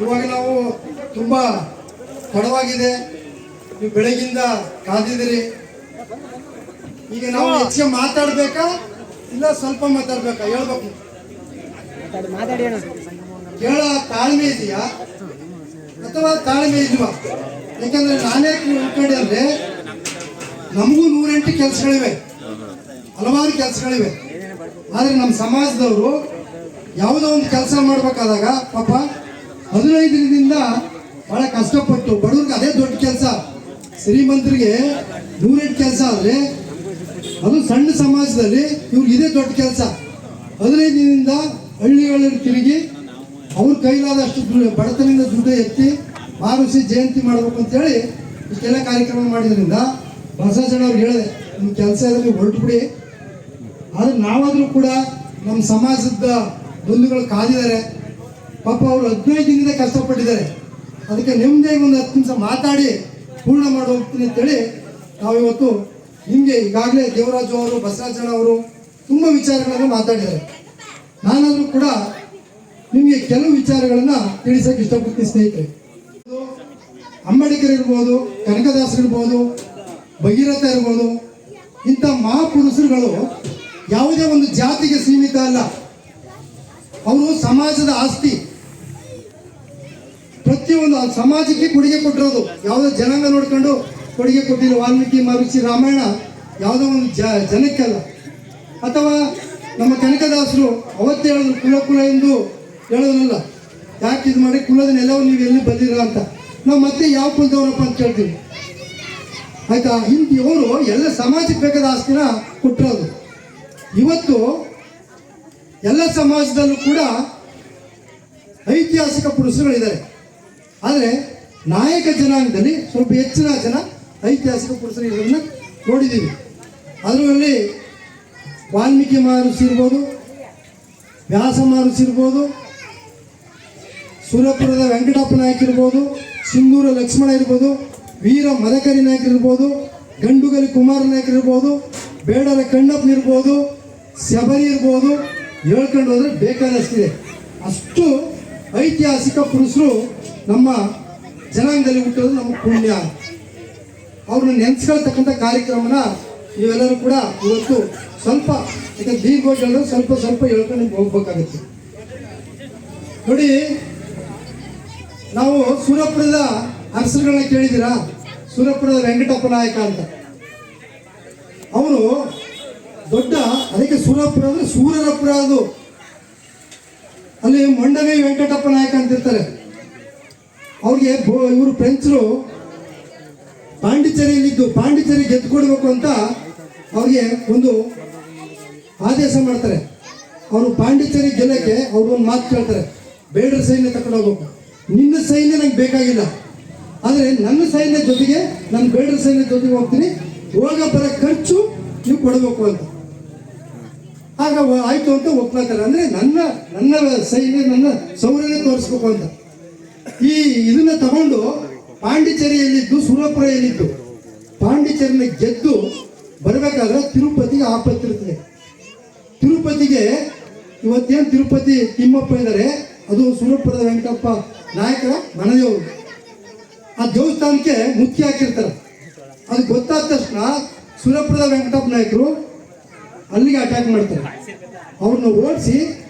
ಇವಾಗ ನಾವು ತುಂಬ ತಡವಾಗಿದೆ, ನೀವು ಬೆಳಗಿಂದ ಕಾದಿದ್ದೀರಿ. ಈಗ ನಾವು ಹೆಚ್ಚಿಗೆ ಮಾತಾಡ್ಬೇಕಾ ಇಲ್ಲ ಸ್ವಲ್ಪ ಮಾತಾಡ್ಬೇಕಾ ಹೇಳ್ಬೇಕು? ಕೇಳೋ ತಾಳ್ಮೆ ಇದೆಯಾ ಅಥವಾ ತಾಳ್ಮೆ ಇಲ್ವಾ? ಯಾಕಂದ್ರೆ ನಾನೇ ಉಳ್ಕೊಂಡೆ ಅಂದ್ರೆ ನಮಗೂ 108 ಕೆಲಸಗಳಿವೆ, ಹಲವಾರು ಕೆಲಸಗಳಿವೆ. ಆದರೆ ನಮ್ಮ ಸಮಾಜದವರು ಯಾವುದೋ ಒಂದು ಕೆಲಸ ಮಾಡ್ಬೇಕಾದಾಗ ಪಾಪ 15 ದಿನದಿಂದ ಬಹಳ ಕಷ್ಟಪಟ್ಟು ಬಡವ್ರಿಗೆ ಅದೇ ದೊಡ್ಡ ಕೆಲಸ. ಶ್ರೀಮಂತರಿಗೆ 108 ಕೆಲಸ ಆದರೆ ಅದು ಸಣ್ಣ ಸಮಾಜದಲ್ಲಿ ಇವ್ರಿಗೆ ಇದೇ ದೊಡ್ಡ ಕೆಲಸ. 15 ದಿನದಿಂದ ಹಳ್ಳಿಗಳಲ್ಲಿ ತಿರುಗಿ ಅವ್ರ ಕೈಲಾದಷ್ಟು ಬಡತನದಿಂದ ದುಡ್ಡು ಎತ್ತಿ ಮಾರುಸಿ ಜಯಂತಿ ಮಾಡಬೇಕು ಅಂತೇಳಿ ಇಷ್ಟೆಲ್ಲ ಕಾರ್ಯಕ್ರಮ ಮಾಡಿದ್ರಿಂದ ಬಸವಣ್ಣವ್ರಿಗೆ ಹೇಳಿದೆ, ನಿಮ್ಮ ಕೆಲಸ ಇದ್ರೆ ಹೊರಟು ಬಿಡಿ. ಆದರೆ ನಾವಾದರೂ ಕೂಡ ನಮ್ಮ ಸಮಾಜದ ಬಂಧುಗಳು ಕಾದಿದ್ದಾರೆ ಪಾಪ. ಅವರು 15 ದಿನದಿಂದ ಕಷ್ಟಪಟ್ಟಿದ್ದಾರೆ. ಅದಕ್ಕೆ ನಿಮ್ಮದೇ ಒಂದು 10 ನಿಮಿಷ ಮಾತಾಡಿ ಪೂರ್ಣ ಮಾಡಿ ಹೋಗ್ತೀನಿ ಅಂತೇಳಿ ನಾವಿವತ್ತು ನಿಮಗೆ ಈಗಾಗಲೇ ದೇವರಾಜು ಅವರು, ಬಸವರಾಜಣ್ಣ ಅವರು ತುಂಬ ವಿಚಾರಗಳನ್ನು ಮಾತಾಡಿದ್ದಾರೆ. ನಾನಾದರೂ ಕೂಡ ನಿಮಗೆ ಕೆಲವು ವಿಚಾರಗಳನ್ನು ತಿಳಿಸೋಕೆ ಇಷ್ಟಪಡ್ತೀನಿ ಸ್ನೇಹಿತರೆ. ಅಂಬೇಡ್ಕರ್ ಇರ್ಬೋದು, ಕನಕದಾಸರು ಇರ್ಬೋದು, ಭಗೀರಥ ಇರ್ಬೋದು, ಇಂಥ ಮಹಾಪುರುಷರುಗಳು ಯಾವುದೇ ಒಂದು ಜಾತಿಗೆ ಸೀಮಿತ ಅಲ್ಲ. ಅವರು ಸಮಾಜದ ಆಸ್ತಿ, ಪ್ರತಿಯೊಂದು ಸಮಾಜಕ್ಕೆ ಕೊಡುಗೆ ಕೊಟ್ಟಿರೋದು. ಯಾವುದೋ ಜನಾಂಗ ನೋಡ್ಕೊಂಡು ಕೊಡುಗೆ ಕೊಟ್ಟಿರೋ ವಾಲ್ಮೀಕಿ, ಮಹರ್ಷಿ, ರಾಮಾಯಣ ಯಾವುದೋ ಒಂದು ಜನಕ್ಕಲ್ಲ. ಅಥವಾ ನಮ್ಮ ಕನಕದಾಸರು ಅವತ್ತೇ ಹೇಳಿದ್ರು, ಕುಲ ಕುಲ ಎಂದು ಹೇಳೋದಿಲ್ಲ. ಯಾಕೆ ಇದು ಮಾಡಿ ಕುಲದ ನೆಲವನ್ನು ನೀವು ಎಲ್ಲಿ ಬಂದಿರ ಅಂತ. ನಾವು ಮತ್ತೆ ಯಾವ ಕುಲದವರಪ್ಪ ಅಂತ ಕೇಳ್ತೀವಿ, ಆಯ್ತಾ? ಅವರು ಎಲ್ಲ ಸಮಾಜಕ್ಕೆ ಬೇಕಾದ ಆಸ್ತಿನ ಕೊಟ್ಟಿರೋದು. ಇವತ್ತು ಎಲ್ಲ ಸಮಾಜದಲ್ಲೂ ಕೂಡ ಐತಿಹಾಸಿಕ ಪುರುಷರುಗಳಿದ್ದಾರೆ. ಆದರೆ ನಾಯಕ ಜನಾಂಗದಲ್ಲಿ ಸ್ವಲ್ಪ ಹೆಚ್ಚಿನ ಜನ ಐತಿಹಾಸಿಕ ಪುರುಷರು ಇರೋದನ್ನ ನೋಡಿದ್ದೀವಿ. ಅದರಲ್ಲಿ ವಾಲ್ಮೀಕಿ ಮಹರ್ಷಿ ಇರ್ಬೋದು, ವ್ಯಾಸ ಮಹರ್ಷಿ ಇರ್ಬೋದು, ಸುರಪುರದ ವೆಂಕಟಪ್ಪ ನಾಯಕ ಇರ್ಬೋದು, ಸಿಂಧೂರ ಲಕ್ಷ್ಮಣ ಇರ್ಬೋದು, ವೀರ ಮದಕರಿ ನಾಯಕರು ಇರ್ಬೋದು, ಗಂಡುಗಲಿ ಕುಮಾರ ನಾಯಕರು ಇರ್ಬೋದು, ಬೇಡರ ಕಣ್ಣಪ್ಪನ ಇರ್ಬೋದು, ಶಬರಿ ಇರ್ಬೋದು, ಹೇಳ್ಕೊಂಡು ಹೋದ್ರೆ ಬೇಕಾದಷ್ಟಿದೆ. ಅಷ್ಟು ಐತಿಹಾಸಿಕ ಪುರುಷರು ನಮ್ಮ ಜನಾಂಗದಲ್ಲಿ ಹುಟ್ಟೋದು ನಮ್ಮ ಪುಣ್ಯ. ಅವ್ರನ್ನ ನೆನೆಸ್ಕೊಳ್ತಕ್ಕಂಥ ಕಾರ್ಯಕ್ರಮನ ನೀವೆಲ್ಲರೂ ಕೂಡ ಇವತ್ತು ಸ್ವಲ್ಪ, ಯಾಕಂದ್ರೆ ದೀರ್ಘ ಸ್ವಲ್ಪ ಸ್ವಲ್ಪ ಹೇಳ್ಕೊಂಡು ಹೋಗ್ಬೇಕಾಗತ್ತೆ. ನೋಡಿ, ನಾವು ಸುರಪುರದ ಅರಸರುಗಳನ್ನ ಕೇಳಿದ್ದೀರಾ? ಸುರಪುರದ ವೆಂಕಟಪ್ಪ ನಾಯಕ ಅಂತ ಅವರು ದೊಡ್ಡ, ಅದಕ್ಕೆ ಸುರಪುರ ಅಂದ್ರೆ ಸೂರರಪುರ. ಅದು ಅಲ್ಲಿ ಮೊಂಡಮೇ ವೆಂಕಟಪ್ಪ ನಾಯಕ ಅಂತ ಇರ್ತಾರೆ. ಅವ್ರಿಗೆ ಇವರು ಫ್ರೆಂಚರು ಪಾಂಡಿಚೇರಿಯಲ್ಲಿದ್ದು ಪಾಂಡಿಚೇರಿ ಗೆದ್ದುಕೊಡ್ಬೇಕು ಅಂತ ಅವ್ರಿಗೆ ಒಂದು ಆದೇಶ ಮಾಡ್ತಾರೆ. ಅವರು ಪಾಂಡಿಚೇರಿ ಗೆಲ್ಲಕ್ಕೆ ಅವ್ರು ಒಂದು ಮಾತು ಕೇಳ್ತಾರೆ, ಬೇಡರ ಸೈನ್ಯ ತಗೊಂಡು ಹೋಗ್ಬೇಕು. ನಿನ್ನ ಸೈನ್ಯ ನಂಗೆ ಬೇಕಾಗಿಲ್ಲ, ಆದರೆ ನನ್ನ ಸೈನ್ಯ ಜೊತೆಗೆ ನಾನು ಬೇಡರ ಸೈನ್ಯ ಜೊತೆಗೆ ಹೋಗ್ತೀನಿ, ಹೋಗ ಬರೋ ಖರ್ಚು ನೀವು ಕೊಡಬೇಕು ಅಂತ. ಆಗ ಆಯ್ತು ಅಂತ ಒಪ್ಕೊಳ್ತಾರೆ. ಅಂದರೆ ನನ್ನ ಸೈನ್ಯ, ನನ್ನ ಸೌರ್ಯನೇ ತೋರಿಸ್ಬೇಕು ಅಂತ. ಇದನ್ನ ತಗೊಂಡು ಪಾಂಡಿಚೇರಿಯಲ್ಲಿದ್ದು, ಸುರಪುರ ಎಲ್ಲಿದ್ದು, ಪಾಂಡಿಚೇರಿನ ಗೆದ್ದು ಬರಬೇಕಾದ್ರೆ ತಿರುಪತಿಗೆ ಆಪತ್ತಿರ್ತದೆ. ತಿರುಪತಿಗೆ ಇವತ್ತೇನು ತಿರುಪತಿ ತಿಮ್ಮಪ್ಪ ಇದ್ದಾರೆ, ಅದು ಸುರಪುರದ ವೆಂಕಟಪ್ಪ ನಾಯಕರ ಮನೆದೇವರು. ಆ ದೇವಸ್ಥಾನಕ್ಕೆ ಮುಖ್ಯ ಹಾಕಿರ್ತಾರೆ. ಅದು ಗೊತ್ತಾದ ತಕ್ಷಣ ಸುರಪುರದ ವೆಂಕಟಪ್ಪ ನಾಯಕರು ಅಲ್ಲಿಗೆ ಅಟ್ಯಾಕ್ ಮಾಡ್ತಾರೆ. ಅವ್ರನ್ನ ಓಡಿಸಿ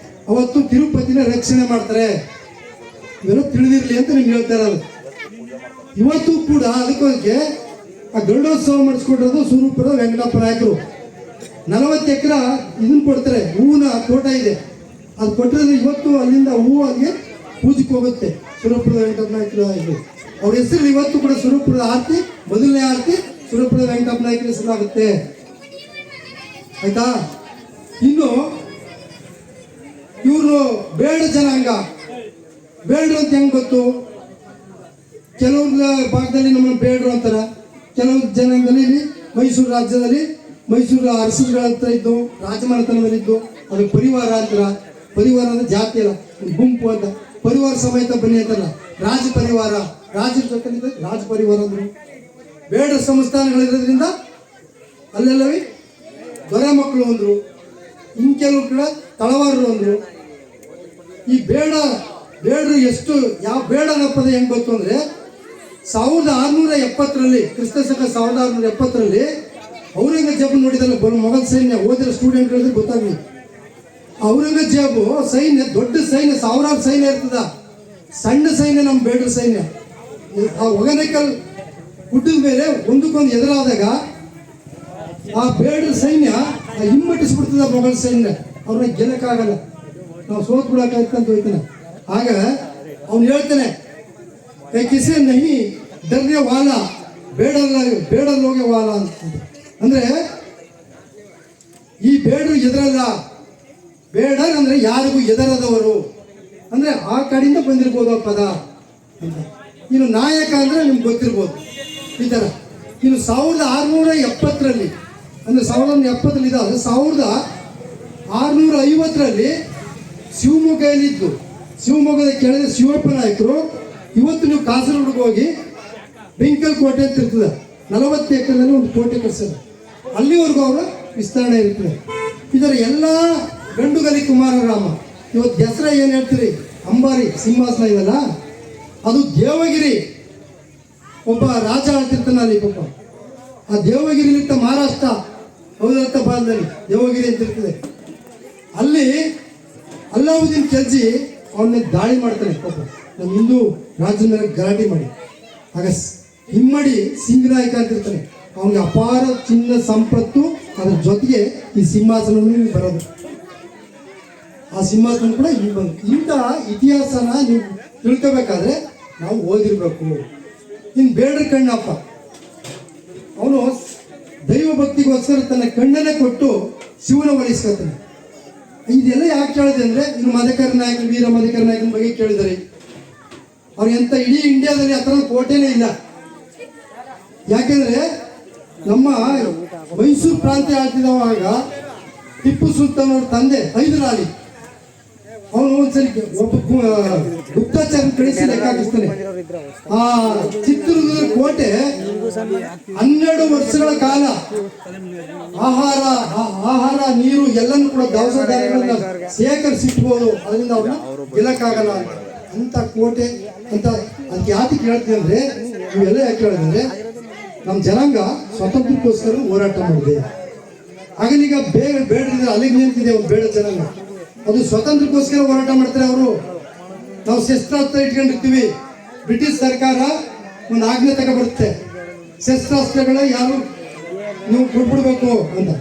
ಅವತ್ತು ತಿರುಪತಿನ ರಕ್ಷಣೆ ಮಾಡ್ತಾರೆ. ಇವೆಲ್ಲ ತಿಳಿದಿರಲಿ ಅಂತ ನಿಮ್ಗೆ ಹೇಳ್ತಾ ಇರೋದು. ಇವತ್ತು ಕೂಡ ಅದಕ್ಕೆ ಆ ಗರುಡೋತ್ಸವ ಮಾಡಿಸ್ಕೊಟ್ಟಿರೋದು ಸುರಪುರದ ವೆಂಕಟಪ್ಪ ನಾಯಕರು. 40 ಎಕರೆ ಇದನ್ನ ಕೊಡ್ತಾರೆ, ಹೂವಿನ ತೋಟ ಇದೆ. ಅದು ಕೊಟ್ಟಿರೋದು ಇವತ್ತು ಅಲ್ಲಿಂದ ಹೂವು ಅಲ್ಲಿಗೆ ಪೂಜೆಗೆ ಹೋಗುತ್ತೆ. ಸುರಪುರದ ವೆಂಕಟಪ್ಪ ನಾಯಕರು ಇದು ಅವ್ರ ಹೆಸರು ಇವತ್ತು ಕೂಡ ಸುರಪುರದ ಆರತಿ, ಮೊದಲನೇ ಆರತಿ ಸುರಪುರದ ವೆಂಕಟಪ್ಪ ನಾಯಕರ ಹೆಸರು ಆಗುತ್ತೆ. ಆಯ್ತಾ? ಇನ್ನು ಇವರು ಬೇಡ ಜನಾಂಗ. ಬೇಡರು ಅಂತ ಹೆಂಗೆ ಗೊತ್ತು? ಕೆಲವು ಭಾಗದಲ್ಲಿ ನಮ್ಮನ್ನು ಬೇಡರು ಅಂತಾರೆ, ಕೆಲವು ಜನಾಂಗದಲ್ಲಿ ಮೈಸೂರು ರಾಜ್ಯದಲ್ಲಿ ಮೈಸೂರು ಅರಸುಗಳ ಹತ್ರ ಇದ್ದು, ರಾಜಮನೆತನದಲ್ಲಿದ್ದು, ಅದು ಪರಿವಾರ ಅಂತಾರ. ಪರಿವಾರ ಅಂದ್ರೆ ಜಾತಿ ಅಲ್ಲ, ಗುಂಪು ಅಂತ. ಪರಿವಾರ ಸಮೇತ ಬನ್ನಿ ಅಂತಲ್ಲ, ರಾಜ ಪರಿವಾರ, ರಾಜರ ಜೊತೆ ರಾಜ ಪರಿವಾರ ಅಂದರು. ಬೇಡ ಸಂಸ್ಥಾನಗಳಿರೋದ್ರಿಂದ ಅಲ್ಲೆಲ್ಲವೇ ದೊರೆ ಮಕ್ಕಳು ಅಂದರು, ಇನ್ನು ಕೆಲವು ಕೂಡ ತಳವಾರರು ಅಂದರು. ಈ ಬೇಡರು ಎಷ್ಟು ಯಾವ ಬೇಡ ಅನ್ನೋ ಪದ ಹೆಂಗ್ ಗೊತ್ತು ಅಂದ್ರೆ 1670 ಕ್ರಿಸ್ತ ಶಕ 1670 ಔರಂಗಜೇಬ್ ನೋಡಿದಲ್ಲ ಮೊಘಲ್ ಸೈನ್ಯ ಓದಿರೋ ಸ್ಟೂಡೆಂಟ್ ಹೇಳಿದ್ರೆ ಗೊತ್ತಾಗ್ಲಿ. ಔರಂಗಜೇಬು ಸೈನ್ಯ ದೊಡ್ಡ ಸೈನ್ಯ, ಸಾವಿರಾರು ಸೈನ್ಯ ಇರ್ತದ, ಸಣ್ಣ ಸೈನ್ಯ ನಮ್ಮ ಬೇಡ್ರ ಸೈನ್ಯ. ಆ ಒಗನೇಕಲ್ ಗುಡ್ಡದ ಮೇಲೆ ಒಂದಕ್ಕೊಂದು ಎದುರಾದಾಗ ಆ ಬೇಡ್ರ ಸೈನ್ಯ ಹಿಮ್ಮಟ್ಟಿಸ್ಬಿಡ್ತದ ಮೊಘಲ್ ಸೈನ್ಯ. ಅವ್ರನ್ನ ಗೆಲ್ಲಕ್ಕಾಗಲ್ಲ, ನಾವು ಸೋತ್ ಬಿಡಕ್ಕಾಯ್ತಂತ ಹೋಯ್ತಾನೆ. ಆಗ ಅವ್ನು ಹೇಳ್ತಾನೆ ಕಿಸೆ ನಹಿ ಡರ್ಗೆ ವಾಲ ಬೇಡಲ್ಲೋಗೆ ವಾಲ ಅಂತ. ಅಂದ್ರೆ ಈ ಬೇಡರು ಎದುರಲ್ಲ, ಬೇಡ ಅಂದ್ರೆ ಯಾರಿಗೂ ಎದರದವರು ಅಂದ್ರೆ ಆ ಕಡೆಯಿಂದ ಬಂದಿರ್ಬೋದು ಆ ಪದ ಅಂತ. ಇನ್ನು ನಾಯಕ ಅಂದ್ರೆ ನಿಮ್ಗೆ ಗೊತ್ತಿರ್ಬೋದು ಈ ತರ. ಇನ್ನು 1670 ಅಂದ್ರೆ 1970 ಇದಾದ್ರೆ 1650 ಶಿವಮೊಗ್ಗದಲ್ಲಿದ್ದು, ಶಿವಮೊಗ್ಗದ ಕೆಳಗೆ ಶಿವಪ್ಪ ನಾಯಕರು ಇವತ್ತು ನೀವು ಕಾಸರಗೋಡಿಗೆ ಹೋಗಿ ಬೆಂಕಲ್ ಕೋಟೆ ಅಂತ ಇರ್ತದೆ, 40 ಎಕರೆದಲ್ಲಿ ಒಂದು ಕೋಟೆ ಕಟ್ಸೋದು, ಅಲ್ಲಿವರೆಗೂ ಅವರ ವಿಸ್ತರಣೆ ಇರ್ತದೆ. ಇದರ ಎಲ್ಲ ಗಂಡುಗಲಿ ಕುಮಾರರಾಮ. ಇವತ್ತು ದಸರಾ ಏನು ಹೇಳ್ತೀರಿ, ಅಂಬಾರಿ ಸಿಂಹಾಸನ ಇದಲ್ಲ, ಅದು ದೇವಗಿರಿ ಒಬ್ಬ ರಾಜ ಆಳ್ತಿರ್ತಾನೆ ಅಲ್ಲಿ ಪಾಪ. ಆ ದೇವಗಿರಿಲಿಂದ ಮಹಾರಾಷ್ಟ್ರ ಹೌದತ್ತ ಭಾಗದಲ್ಲಿ ದೇವಗಿರಿ ಅಂತ ಇರ್ತದೆ. ಅಲ್ಲಿ ಅಲ್ಲಾವುದ್ದೀನ್ ಖಿಲ್ಜಿ ಅವನ್ನ ದಾಳಿ ಮಾಡ್ತಾನೆ ಪಾಪ, ನಮ್ಮ ಹಿಂದೂ ರಾಜ್ಯದ ಮೇಲೆ ಗಲಾಟೆ ಮಾಡಿ. ಆಗ ಹಿಮ್ಮಡಿ ಸಿಂಗನಾಯಕ ಅಂತ ಇರ್ತಾನೆ, ಅವನಿಗೆ ಅಪಾರ ಚಿನ್ನ ಸಂಪತ್ತು, ಅದ್ರ ಜೊತೆಗೆ ಈ ಸಿಂಹಾಸನ ಬರೋದು. ಆ ಸಿಂಹಾಸನ ಕೂಡ ಇಲ್ಲಿ ಬಂದು. ಇಂಥ ಇತಿಹಾಸನ ನೀವು ತಿಳ್ಕೋಬೇಕಾದ್ರೆ ನಾವು ಓದಿರ್ಬೇಕು. ಇನ್ನು ಬೇಡ್ರ ಕಣ್ಣಪ್ಪ ಅವನು ದೈವ ಭಕ್ತಿಗೋಸ್ಕರ ತನ್ನ ಕಣ್ಣನ್ನೇ ಕೊಟ್ಟು ಶಿವನ ಒಲಿಸ್ಕೊತಾನೆ. ಇದೆಲ್ಲ ಯಾಕೆ ಕೇಳಿದೆ ಅಂದ್ರೆ, ಇನ್ನು ಮದಕರ ನಾಯಕ, ವೀರ ಮದಕರ ನಾಯಕನ ಬಗ್ಗೆ ಕೇಳಿದರೆ ಅವ್ರು ಎಂತ ಇಡೀ ಇಂಡಿಯಾದಲ್ಲಿ ಆ ಥರದ ಕೋಟೆನೇ ಇಲ್ಲ. ಯಾಕೆಂದ್ರೆ ನಮ್ಮ ಮೈಸೂರು ಪ್ರಾಂತ್ಯ ಆಳ್ತಿದ್ದವಾಗ ಟಿಪ್ಪು ಸುಲ್ತಾನ್ ಅವ್ರ ತಂದೆ ಹೈದರಾಲಿ ಅವನು ಒಂದ್ಸರಿ ಒಬ್ಬ ಗುಪ್ತಚರ ಕಳಿಸಿ ಲೆಕ್ಕ ಹಾಕಿಸ್ತಾನೆ. ಆ ಚಿತ್ರದುರ್ಗದ ಕೋಟೆ 12 ವರ್ಷಗಳ ಕಾಲ ಆಹಾರ ನೀರು ಎಲ್ಲನೂ ಕೂಡ ದವಸ ಧಾನ್ಯಗಳನ್ನ ಸೇಕರಿಸಿಟ್ಬೋದು, ಅದರಿಂದ ಅವ್ರನ್ನ ಗೆಲ್ಲಕ್ಕಾಗಲ್ಲ ಅಂತ ಕೋಟೆ ಅಂತ. ಅದಕ್ಕೆ ಯಾಕೆ ಕೇಳ್ತೀವಿ ಅಂದ್ರೆ, ನೀವೆಲ್ಲ ಯಾಕೆ ಕೇಳಿದ್ರೆ, ನಮ್ಮ ಜನಾಂಗ ಸ್ವಾತಂತ್ರ್ಯಕ್ಕೋಸ್ಕರ ಹೋರಾಟ ಮಾಡಿದೆ. ಆಗಲೀಗ ಬೇಡದಿದ್ರೆ ಅಲ್ಲಿಗೆ ನಿಂತಿದೆ ಒಂದು ಬೇಡ ಜನಾಂಗ, ಅದು ಸ್ವಾತಂತ್ರ್ಯಕ್ಕೋಸ್ಕರ ಹೋರಾಟ ಮಾಡ್ತಾರೆ ಅವರು. ನಾವು ಶಸ್ತ್ರಾಸ್ತ್ರ ಇಟ್ಕೊಂಡಿರ್ತೀವಿ, ಬ್ರಿಟಿಷ್ ಸರ್ಕಾರ ಒಂದು ಆಜ್ಞೆ ತಗೊಬರುತ್ತೆ, ಶಸ್ತ್ರಾಸ್ತ್ರಗಳ ಯಾರು ನೀವು ಕೊಟ್ಬಿಡ್ಬೇಕು ಅಂತ.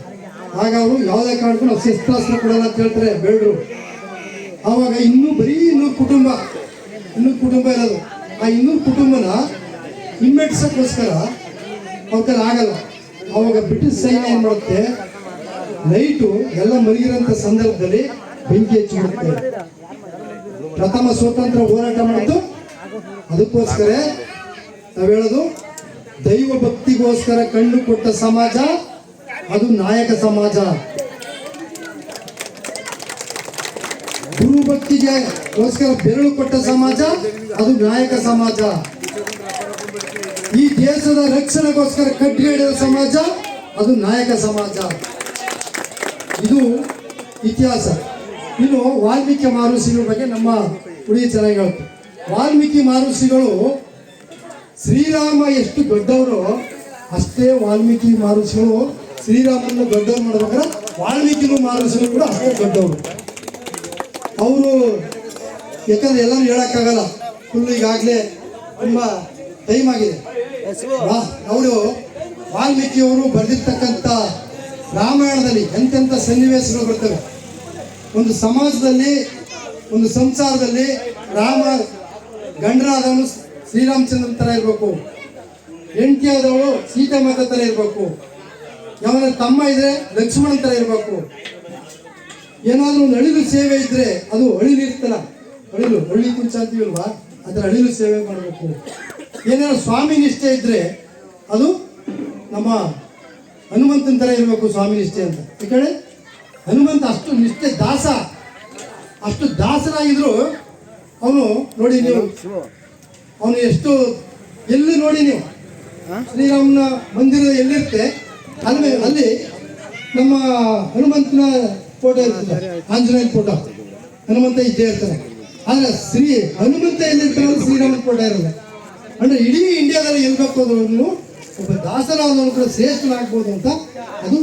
ಆಗ ಅವರು ಯಾವುದೇ ಕಾರಣಕ್ಕೂ ನಾವು ಶಸ್ತ್ರಾಸ್ತ್ರ ಕೊಡಲ್ಲ ಅಂತ ಹೇಳ್ತಾರೆ ಬೇಡರು. ಆವಾಗ ಇನ್ನೂ ಬರೀ 200 ಕುಟುಂಬ ಇರೋದು. ಆ 200 ಕುಟುಂಬನ ಹಿಮ್ಮೆಟ್ಟಿಸೋಕ್ಕೋಸ್ಕರ ಅವ್ರ ಆಗಲ್ಲ. ಆವಾಗ ಬ್ರಿಟಿಷ್ ಸೈನ್ಯ ಏನ್ ಮಾಡುತ್ತೆ, ನೈಟು ಎಲ್ಲ ಮಲಗಿರೋಂಥ ಸಂದರ್ಭದಲ್ಲಿ ಬೆಂಕಿ ಹಚ್ಚಿಬಿಡುತ್ತೆ. ಪ್ರಥಮ ಸ್ವಾತಂತ್ರ್ಯ ಹೋರಾಟ ಮಾಡಿದ್ದು ಅದಕ್ಕೋಸ್ಕರ. ನಾವು ಹೇಳೋದು, ದೈವ ಭಕ್ತಿಗೋಸ್ಕರ ಕಣ್ಣು ಕೊಟ್ಟ ಸಮಾಜ ಅದು ನಾಯಕ ಸಮಾಜ. ಗುರು ಭಕ್ತಿಗೋಸ್ಕರ ಬೆರಳು ಕೊಟ್ಟ ಸಮಾಜ ಅದು ನಾಯಕ ಸಮಾಜ. ಈ ದೇಶದ ರಕ್ಷಣೆಗೋಸ್ಕರ ಕಟ್ಟಿಗೆ ಹಿಡಿದ ಸಮಾಜ ಅದು ನಾಯಕ ಸಮಾಜ. ಇದು ಇತಿಹಾಸ. ಇನ್ನು ವಾಲ್ಮೀಕಿ ಮಹರ್ಷಿಗಳ ಬಗ್ಗೆ ನಮ್ಮ ಹುಡುಗಿ ಚೆನ್ನಾಗಿ ಹೇಳ್ತು. ವಾಲ್ಮೀಕಿ ಮಹರ್ಷಿಗಳು ಶ್ರೀರಾಮ ಎಷ್ಟು ದೊಡ್ಡವರು ಅಷ್ಟೇ ವಾಲ್ಮೀಕಿ ಮಹರ್ಷಿಗಳು ಶ್ರೀರಾಮನ ದೊಡ್ಡವ್ರು ಮಾಡ್ಬೇಕಾದ್ರೆ ವಾಲ್ಮೀಕಿ ಮಹರ್ಷಿಗಳು ಕೂಡ ಅಷ್ಟೇ ದೊಡ್ಡವರು. ಅವರು ಯಾಕಂದ್ರೆ ಎಲ್ಲರೂ ಹೇಳಕ್ಕಾಗಲ್ಲ, ಫುಲ್ ಈಗಾಗಲೇ ತುಂಬಾ ಟೈಮ್ ಆಗಿದೆ. ಅವರು ವಾಲ್ಮೀಕಿಯವರು ಬರೆದಿರ್ತಕ್ಕಂಥ ರಾಮಾಯಣದಲ್ಲಿ ಎಂತೆಂಥ ಸನ್ನಿವೇಶಗಳು ಬರ್ತವೆ. ಒಂದು ಸಮಾಜದಲ್ಲಿ, ಒಂದು ಸಂಸಾರದಲ್ಲಿ ರಾಮ ಗಂಡನಾದವನು ಶ್ರೀರಾಮಚಂದ್ರನ ಥರ ಇರಬೇಕು, ಹೆಂಡತಿ ಆದವಳು ಸೀತಾಮಾತ ಥರ ಇರಬೇಕು, ಯಾವನ ತಮ್ಮ ಇದ್ರೆ ಲಕ್ಷ್ಮಣನ ಥರ ಇರಬೇಕು. ಏನಾದರೂ ಒಂದು ಅಳಿಲು ಸೇವೆ ಇದ್ರೆ ಅದು ಅಳಿಲಿರ್ತಲ್ಲ, ಹಳ್ಳಿ ಕುಂಚ ಅಂತೀವಲ್ವಾ, ಅದರ ಅಳಿಲು ಸೇವೆ ಮಾಡಬೇಕು. ಏನಾದ್ರು ಸ್ವಾಮಿ ನಿಷ್ಠೆ ಇದ್ರೆ ಅದು ನಮ್ಮ ಹನುಮಂತನ ಥರ ಇರಬೇಕು ಸ್ವಾಮಿ ನಿಷ್ಠೆ ಅಂತ. ಯಾಕಂದ್ರೆ ಹನುಮಂತ ಅಷ್ಟು ನಿಷ್ಠೆ ಅಷ್ಟು ದಾಸನಾಗಿದ್ರು ಅವನು ನೋಡಿ ನೀವು, ಅವನು ಎಷ್ಟು ಎಲ್ಲಿ ನೋಡಿ ನೀವು ಶ್ರೀರಾಮನ ಮಂದಿರ ಎಲ್ಲಿರುತ್ತೆ ಅಲ್ಲಿ ನಮ್ಮ ಹನುಮಂತನ ಫೋಟೋ ಇರ್ತದೆ, ಆಂಜನೇಯನ ಫೋಟೋ, ಹನುಮಂತ ಇದ್ದೇ ಇರ್ತಾನೆ. ಆದ್ರೆ ಹನುಮಂತ ಎಲ್ಲಿರ್ತಾರಲ್ಲ ಶ್ರೀರಾಮನ ಫೋಟೋ ಇರಲ್ಲ. ಅಂದ್ರೆ ಇಡೀ ಇಂಡಿಯಾದಲ್ಲಿ ಎಲ್ಬೇಕು ಹೋದ್ರು ಒಬ್ಬ ದಾಸರಾದವರು ಕೂಡ ಶ್ರೇಷ್ಠನಾಗ್ಬೋದು ಅಂತ ಅದು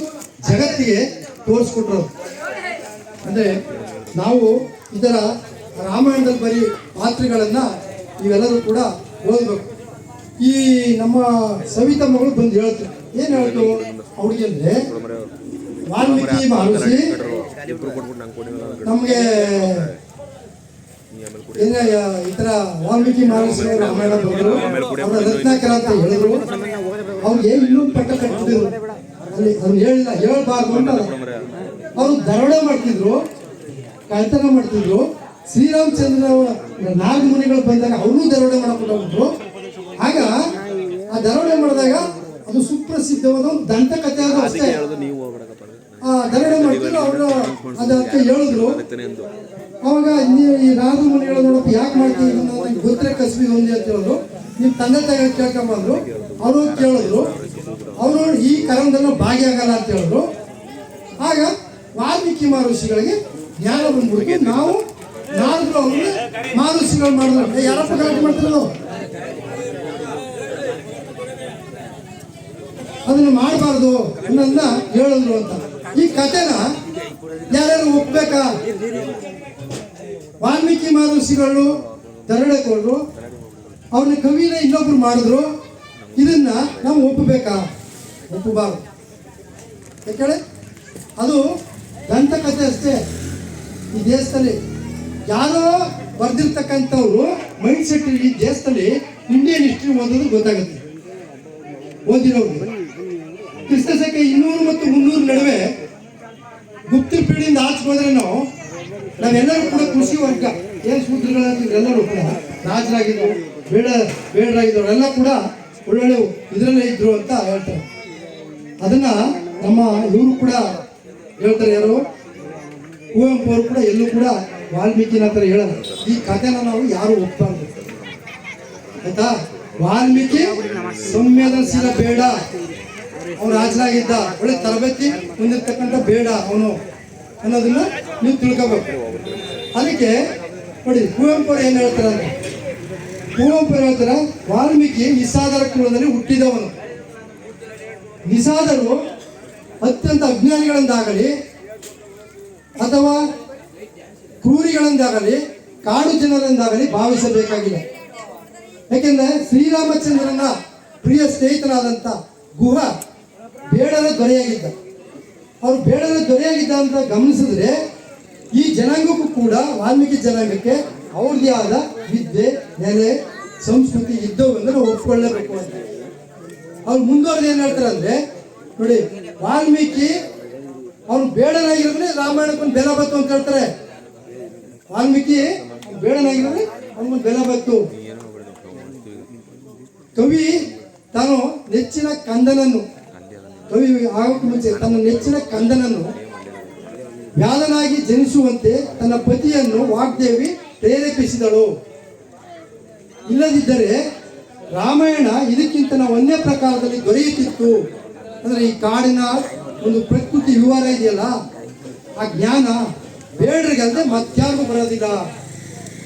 ಜಗತ್ತಿಗೆ ತೋರಿಸ್ಕೊಟ್ರು. ಅಂದ್ರೆ ನಾವು ಇದರ ರಾಮಾಯಣದಲ್ಲಿ ಬರೀ ಪಾತ್ರಗಳನ್ನ ನೀವೆಲ್ಲರೂ ಕೂಡ ಓದಬೇಕು. ಈ ನಮ್ಮ ಸವಿತಾ ಮಗಳು ಬಂದು ಹೇಳ್ತು, ಏನ್ ಹೇಳ್ತು ಅವ್ರಿಗೆ ಅಂದ್ರೆ, ವಾಲ್ಮೀಕಿ ಮಹರ್ಷಿ ನಮ್ಗೆ ಏನ ಈ ತರ ವಾಲ್ಮೀಕಿ ಮಹರ್ಷಿ ಅವರು ರಾಮಾಯಣ ಬಂದರು, ಅವರ ರತ್ನಾಕರ ಅಂತ ಹೇಳಿದ್ರು. ಅವ್ರಿಗೆ ಇನ್ನೊಂದು ಪಟ್ಟ ಕಟ್ಟಿದ್ರು, ಅಲ್ಲಿ ಅವ್ರು ಹೇಳಿಲ್ಲ, ಹೇಳ್ಬಾರ್ದು ಅಂತ ಅವ್ರು ದರೋಡೆ ಮಾಡ್ತಿದ್ರು, ಕಳ್ತನ ಮಾಡ್ತಿದ್ರು. ಶ್ರೀರಾಮಚಂದ್ರ ನಾಗಮುನಿಗಳು ಬಂದಾಗ ಅವರು ದರೋಡೆ ಮಾಡಕೊಂಡು ಹೋಗಿದ್ರು. ಆಗ ಆ ದರೋಡೆ ಮಾಡಿದಾಗ ಅದು ಸುಪ್ರಸಿದ್ಧವಾದ ಒಂದು ದಂತಕಥೆ ಅದು ಅಷ್ಟೇ. ಆ ದರೋಡೆ ಮಾಡ್ತಿದ್ರು ಅವರು ಅದಕ್ಕೆ ಹೇಳಿದ್ರು. ಅವಾಗ ಈ ನಾಗಮುನಿಗಳು ನೋಡಪ್ಪ ಯಾಕೆ ಮಾಡ್ತೀವಿ ಗೊತ್ತರೆ ಕಸ್ಬಿ ಒಂದು ಅಂತ ಹೇಳಿದ್ರು. ನಿಮ್ ತಂದೆ ತಾಯಿ ಕೇಳ್ಕೊಂಬಂದ್ರು, ಅವರು ಕೇಳಿದ್ರು, ಅವರು ಈ ಕರಂದನ್ನು ಭಾಗಿಯಾಗಲ್ಲ ಅಂತ ಹೇಳಿದ್ರು. ಆಗ ವಾಲ್ಮೀಕಿ ಮಹರ್ಷಿಗಳಿಗೆ ಜ್ಞಾನ ಬಂದ್ಬಿಟ್ಟು ನಾವು ನಾಲ್ಕು ಅವ್ರಿಗೆ ಮಹರ್ಷಿಗಳು ಮಾಡಿದ್ರು. ಯಾರಪ್ಪ ಗಲಾಟೆ ಮಾಡ್ತಿದ್ರು, ಅದನ್ನ ಮಾಡಬಾರ್ದು ಅನ್ನೋದನ್ನ ಹೇಳಿದ್ರು ಅಂತ. ಈ ಕಥೆನ ಯಾರ್ಯಾರು ಒಪ್ಬೇಕಾ? ವಾಲ್ಮೀಕಿ ಮಹರ್ಷಿಗಳು ದರೋಡೆಕೋರರು, ಅವ್ರನ್ನ ಕವಿನ ಇನ್ನೊಬ್ರು ಮಾಡಿದ್ರು, ಇದನ್ನ ನಾವು ಒಪ್ಪಬೇಕಾ? ಒಪ್ಪಬಾರ್ದು. ಯಾಕೇಳಿ ಅದು ದಂತಕಥೆ ಅಷ್ಟೇ. ಈ ದೇಶದಲ್ಲಿ ಯಾರೋ ಬರ್ದಿರ್ತಕ್ಕಂಥವ್ರು ಮೈಂಡ್ ಸೆಟ್ ಈ ದೇಶದಲ್ಲಿ ಇಂಡಿಯನ್ ಹಿಸ್ಟ್ರಿ ಓದೋದು ಗೊತ್ತಾಗುತ್ತೆ. ಓದಿರೋರು ಕ್ರಿಸ್ತಶಕ 200 ಮತ್ತು 300 ನಡುವೆ ಗುಪ್ತ ಪೀಳಿಯಿಂದ ಆಚೆ ಹೋದ್ರೆ ನಾವೆಲ್ಲರೂ ಕೂಡ ಕೃಷಿ ವರ್ಗ, ಏನ್ ಸೂತ್ರಗಳಲ್ಲರೂ ಕೂಡ ರಾಜರಾಗಿದ್ರು, ಬೇಡರಾಗಿದ್ರು ಎಲ್ಲ ಕೂಡ ಒಳ್ಳೊಳ್ಳೆ ಇದರಲ್ಲೇ ಇದ್ರು ಅಂತ ಹೇಳ್ತಾರೆ. ಅದನ್ನ ನಮ್ಮ ಇವರು ಕೂಡ ಹೇಳ್ತಾರೆ, ಯಾರು ಕುವೆಂಪು ಅವರು ಕೂಡ ಎಲ್ಲೂ ಕೂಡ ವಾಲ್ಮೀಕಿನ ಹತ್ರ ಹೇಳಲ್ಲ. ಈ ಕಥೆನ ನಾವು ಯಾರು ಒಪ್ಬಾರ್ದು ಆಯ್ತಾ. ವಾಲ್ಮೀಕಿ ಸಂವೇದನಶೀಲ ಬೇಡ, ಅವ್ನು ರಾಜನಾಗಿದ್ದ, ಒಳ್ಳೆ ತರಬೇತಿ ಹೊಂದಿರ್ತಕ್ಕಂಥ ಬೇಡ ಅವನು ಅನ್ನೋದನ್ನ ನೀವು ತಿಳ್ಕೋಬೇಕು. ಅದಕ್ಕೆ ನೋಡಿ ಕುವೆಂಪು ಅವ್ರು ಏನ್ ಹೇಳ್ತಾರೆ ಅಂದ್ರೆ, ಕುವೆಂಪು ಹೇಳ್ತಾರೆ ವಾಲ್ಮೀಕಿ ನಿಸಾದರ ಕುಲದಲ್ಲಿ ಹುಟ್ಟಿದವನು. ನಿಸಾದರು ಅತ್ಯಂತ ಅಜ್ಞಾನಿಗಳಿಂದಾಗಲಿ ಅಥವಾ ಕ್ರೂರಿಗಳಿಂದಾಗಲಿ ಕಾಡು ಜನರಿಂದಾಗಲಿ ಭಾವಿಸಬೇಕಾಗಿಲ್ಲ. ಯಾಕೆಂದ್ರೆ ಶ್ರೀರಾಮಚಂದ್ರನ ಪ್ರಿಯ ಸ್ನೇಹಿತನಾದಂಥ ಗುಹ ಬೇಡರ ದೊರೆಯಾಗಿದ್ದ. ಅವ್ರು ಬೇಡರ ದೊರೆಯಾಗಿದ್ದ ಅಂತ ಗಮನಿಸಿದ್ರೆ ಈ ಜನಾಂಗಕ್ಕೂ ಕೂಡ, ವಾಲ್ಮೀಕಿ ಜನಾಂಗಕ್ಕೆ ಅವ್ರದ್ದೇ ಆದ ವಿದ್ಯೆ, ನೆಲೆ, ಸಂಸ್ಕೃತಿ ಇದ್ದವು ಅಂದ್ರೆ ಒಪ್ಕೊಳ್ಳೇಬೇಕು ಅಂತ. ಅವ್ರು ಮುಂದುವರೆದು ಏನ್ ಹೇಳ್ತಾರೆ ಅಂದ್ರೆ, ನೋಡಿ ವಾಲ್ಮೀಕಿ ಅವ್ನು ಬೇಡನಾಗಿರೋದ್ರೆ ರಾಮಾಯಣಕ್ಕೊಂದು ಬೆಲೆ ಬತ್ತು ಅಂತ ಹೇಳ್ತಾರೆ. ವಾಲ್ಮೀಕಿ ಬೇಡನಾಗಿರೋದ್ರೆ ಅವನಿಗೊಂದು ಬೆಲೆ ಬತ್ತು. ಕವಿ ತಾನು ನೆಚ್ಚಿನ ಕಂದನನ್ನು, ಕವಿ ಆಗೋಕ್ಕೆ ಮುಂಚೆ ತನ್ನ ನೆಚ್ಚಿನ ಕಂದನನ್ನು ವ್ಯಾಲನಾಗಿ ಜನಿಸುವಂತೆ ತನ್ನ ಪತಿಯನ್ನು ವಾಗ್ದೇವಿ ಪ್ರೇರೇಪಿಸಿದಳು. ಇಲ್ಲದಿದ್ದರೆ ರಾಮಾಯಣ ಇದಕ್ಕಿಂತ ಒಂದೇ ಪ್ರಕಾರದಲ್ಲಿ ದೊರೆಯುತ್ತಿತ್ತು. ಅಂದ್ರೆ ಈ ಕಾಡಿನ ಒಂದು ಪ್ರಕೃತಿ ವಿವರ ಇದೆಯಲ್ಲ, ಆ ಜ್ಞಾನ ಬೇಡರಿಗಂದ್ರೆ ಮತ್ಯಾರಿಗೂ ಬರೋದಿಲ್ಲ